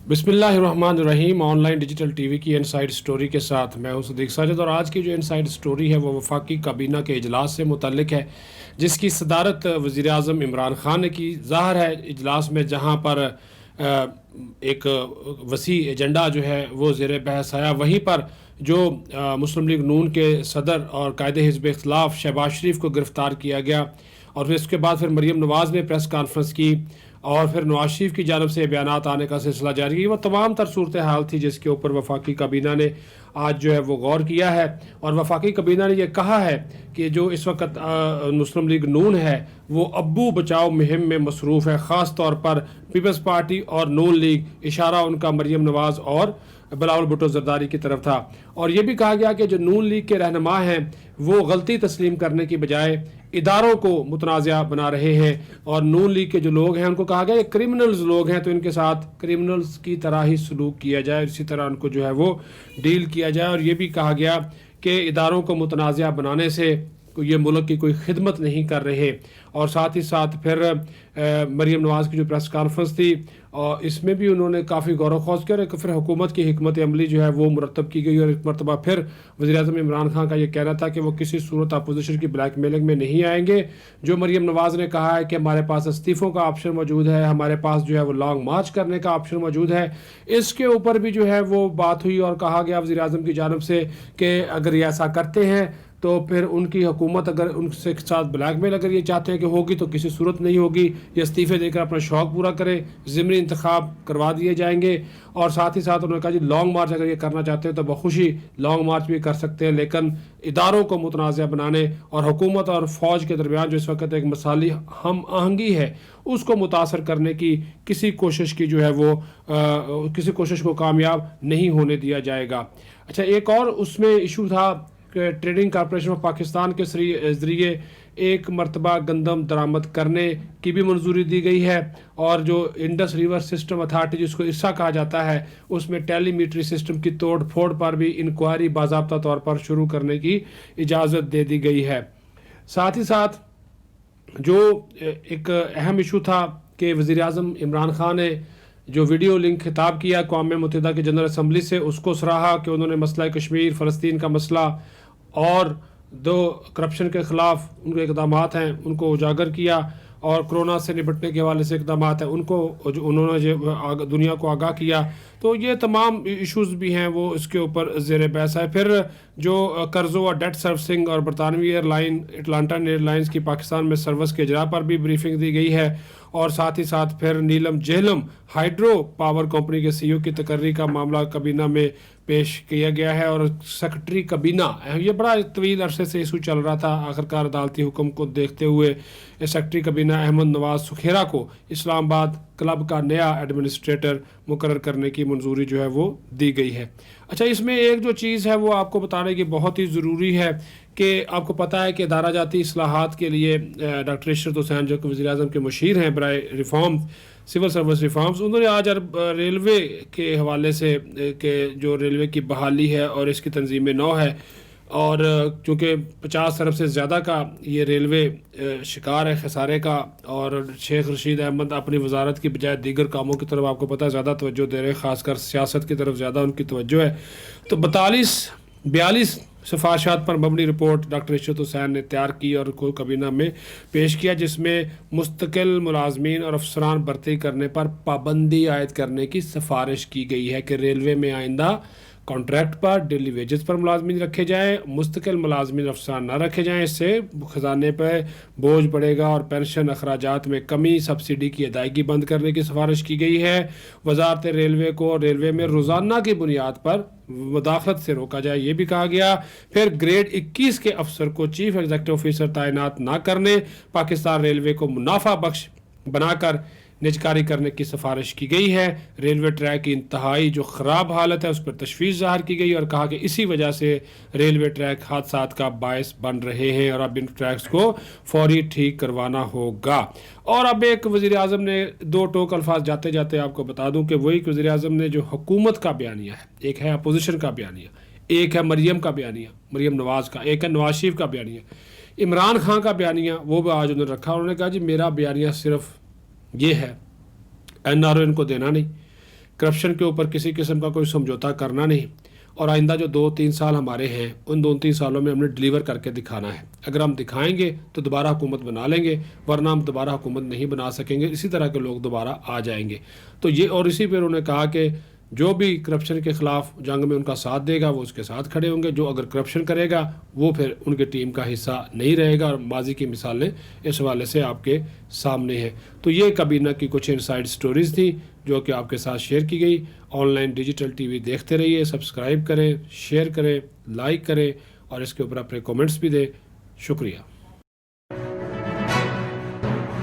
बिस्मिल्लाहिर्रहमानिर्रहीम। Online digital TV की inside story के साथ मैं हूं सदीक साजिद, और आज की जो इनसाइड स्टोरी है वो वफाकी काबीना के इजलास से मुतल्लिक है, जिसकी सदारत वज़ीर आज़म इमरान खान ने की। ज़ाहिर है इजलास में जहां पर एक वसी एजेंडा जो है वो ज़ेर बहस आया, वहीं पर जो मुस्लिम लीग नून के सदर और कायदे हिज़्ब इख्तिलाफ शहबाज शरीफ को गिरफ़्तार किया गया, और फिर इसके बाद फिर मरीम नवाज़ ने प्रेस कॉन्फ्रेंस की, और फिर नवाज शरीफ की जानब से बयानात आने का सिलसिला जारी है। वो तमाम तर सूरत हाल थी जिसके ऊपर वफाकी काबीना ने आज जो है वो गौर किया है, और वफाकी काबीना ने यह कहा है कि जो इस वक्त मुस्लिम लीग नून है वो अब्बू बचाओ मुहिम में मसरूफ़ है, ख़ास तौर पर पीपल्स पार्टी और नून लीग। इशारा उनका मरीम नवाज़ और बिलावल भुट्टो जरदारी की तरफ था, और ये भी कहा गया कि जो नून लीग के रहनुमा हैं वो गलती तस्लीम करने की बजाय इदारों को मुतनाज़ा बना रहे हैं, और नून लीग के जो लोग हैं उनको कहा गया ये क्रिमिनल्स लोग हैं, तो इनके साथ क्रिमिनल्स की तरह ही सलूक किया जाए, इसी तरह उनको जो है वो डील किया जाए। और ये भी कहा गया कि इदारों को मुतनाज़ा बनाने से ये मुल्क की कोई खिदमत नहीं कर रहे। और साथ ही साथ फिर मरीम नवाज़ की जो प्रेस कॉन्फ्रेंस थी और इसमें भी उन्होंने काफ़ी गौर खौज किया, और फिर हुकूमत की हिकमत अमली जो है वो मुरतब की गई, और एक मरतबा फिर वज़ीर-ए-आज़म इमरान खान का ये कहना था कि वो किसी सूरत अपोजिशन की ब्लैक मेलिंग में नहीं आएंगे। जो मरीम नवाज़ ने कहा है कि हमारे पास इस्तीफ़ों का ऑप्शन मौजूद है, हमारे पास जो है वो लॉन्ग मार्च करने का ऑप्शन मौजूद है, इसके ऊपर भी जो है वो बात हुई, और कहा गया वज़ीर-ए-आज़म की जानब से कि अगर ये ऐसा करते हैं तो फिर उनकी हुकूमत अगर उनसे साथ ब्लैकमेल अगर ये चाहते हैं कि होगी तो किसी सूरत नहीं होगी, ये इस्तीफ़े देकर अपना शौक़ पूरा करें, ज़िमनी इंतखाब करवा दिए जाएंगे। और साथ ही साथ उन्होंने कहा जी लॉन्ग मार्च अगर ये करना चाहते हैं तो बखुशी लॉन्ग मार्च भी कर सकते हैं, लेकिन इदारों को मुतनाज़ा बनाने और हुकूमत और फ़ौज के दरमियान जो इस वक्त एक मसाली हम आहंगी है उसको मुतासर करने की किसी कोशिश की जो है वो किसी कोशिश को कामयाब नहीं होने दिया जाएगा। अच्छा, एक और उसमें इशू था, ट्रेडिंग कॉरपोरेशन ऑफ पाकिस्तान के ज़रिए एक मरतबा गंदम दरामद करने की भी मंजूरी दी गई है, और जो इंडस रिवर सिस्टम अथॉरिटी जिसको इस्सा कहा जाता है उसमें टेलीमीट्री सिस्टम की तोड़ फोड़ पर भी इंक्वायरी बाज़ाब्ता तौर पर शुरू करने की इजाज़त दे दी गई है। साथ ही साथ जो एक अहम इशू था कि वज़ीर आज़म इमरान खान ने जो वीडियो लिंक खिताब किया अक़वाम मुत्तहिदा की जनरल असम्बली से, उसको सराहा कि उन्होंने मसला कश्मीर फ़लस्तीन का मसला और दो करप्शन के ख़िलाफ़ उनके इक़दाम हैं उनको उजागर किया, और कोरोना से निपटने के हवाले से इक़दाम हैं उनको उन्होंने जो दुनिया को आगाह किया। तो ये तमाम इश्यूज़ भी हैं वो इसके ऊपर ज़ेर बहस है। फिर जो कर्ज़ों और डेट सर्विसिंग और बरतानवी एयरलाइन अटलांटा एयरलाइंस की पाकिस्तान में सर्विस के इजरा पर भी ब्रीफिंग दी गई है, और साथ ही साथ फिर नीलम जेहलम हाइड्रो पावर कंपनी के सीईओ की तकर्री का मामला काबीना में पेश किया गया है, और सेक्रेटरी काबीना, ये बड़ा तवील अरसे से इशू चल रहा था, आखिरकार अदालती हुक्म को देखते हुए सेक्रेटरी काबीना अहमद नवाज सुखेरा को इस्लामाबाद क्लब का नया एडमिनिस्ट्रेटर मुकर्रर करने की मंजूरी जो है वो दी गई है। अच्छा, इसमें एक जो चीज़ है वो आपको बताने की बहुत ही ज़रूरी है कि आपको पता है कि इदारा जाती इस्लाहात के लिए डॉक्टर इशरत हुसैन जो कि वज़ीर-ए-आज़म के मुशीर हैं बराए रिफॉर्म सिविल सर्विस रिफॉर्म्स, उन्होंने आज रेलवे के हवाले से कि जो रेलवे की बहाली है और इसकी तंजीम नौ है, और चूँकि 50 अरब से ज़्यादा का ये रेलवे शिकार है खसारे का, और शेख रशीद अहमद अपनी वजारत की बजाय दीगर कामों की तरफ आपको पता है ज़्यादा तवज्जो दे रहे हैं, ख़ासकर सियासत की तरफ ज़्यादा उनकी तवज्जो है। तो 42 सिफारशात पर मबनी रिपोर्ट डॉक्टर इशरत हुसैन ने तैयार की और को काबीना में पेश किया, जिसमें मुस्तकिल मुलाजमीन और अफसरान भर्ती करने पर पाबंदी आयद करने की सिफारिश की गई है कि रेलवे में आइंदा कॉन्ट्रैक्ट पर डेली वेजेस पर मुलाजमीन रखे जाएँ, मुस्तकिल मुलाजमीन अफसरान ना रखे जाएँ, इससे ख़जाने पर बोझ पड़ेगा, और पेंशन अखराजात में कमी, सब्सिडी की अदायगी बंद करने की सिफारिश की गई है। वजारत रेलवे को रेलवे में रोज़ाना की बुनियाद पर मुदाखलत से रोका जाए, ये भी कहा गया। फिर ग्रेड 21 के अफसर को चीफ एग्जीक्यूटिव ऑफिसर तैनात ना करने, पाकिस्तान रेलवे को मुनाफा बख्श बनाकर निजकारी करने की सिफारिश की गई है। रेलवे ट्रैक की इंतहाई जो ख़राब हालत है उस पर तशवीश ज़ाहिर की गई, और कहा कि इसी वजह से रेलवे ट्रैक हादसात का बायस बन रहे हैं, और अब इन ट्रैक्स को फौरी ठीक करवाना होगा। और अब एक वज़ीर-ए-आज़म ने दो टोक अल्फाज जाते जाते आपको बता दूं कि वही वज़ीर-ए-आज़म ने जो हुकूमत का बयानिया है, एक है अपोजिशन का बयानिया, एक है मरियम का बयानिया, मरियम नवाज़ का, एक है नवाज शरीफ का बयानिया, इमरान खान का बयानिया, वो भी आज उन्होंने रखा। उन्होंने कहा जी मेरा बयानिया सिर्फ ये है, एनआरओ इनको देना नहीं, کرپشن کے اوپر کسی قسم کا کوئی سمجھوتا کرنا نہیں، اور آئندہ جو 2-3 سال ہمارے ہیں ان 2-3 سالوں میں ہم نے ڈیلیور کر کے دکھانا ہے۔ اگر ہم دکھائیں گے تو دوبارہ حکومت بنا لیں گے، ورنہ ہم دوبارہ حکومت نہیں بنا سکیں گے، اسی طرح کے لوگ دوبارہ آ جائیں گے۔ تو یہ، اور اسی پہ انہوں نے کہا کہ جو بھی کرپشن کے خلاف جنگ میں ان کا ساتھ دے گا وہ اس کے ساتھ کھڑے ہوں گے، جو اگر کرپشن کرے گا وہ پھر ان کی ٹیم کا حصہ نہیں رہے گا، اور ماضی کی مثالیں اس حوالے سے آپ کے سامنے ہیں۔ تو یہ کابینہ کی کچھ انسائڈ سٹوریز تھی جو کہ آپ کے ساتھ شیئر کی گئی۔ On line digital T V دیکھتے رہیے، سبسکرائب کریں، شیئر کریں، لائک کریں، اور اس کے اوپر اپنے کومنٹس بھی دیں۔ شکریہ۔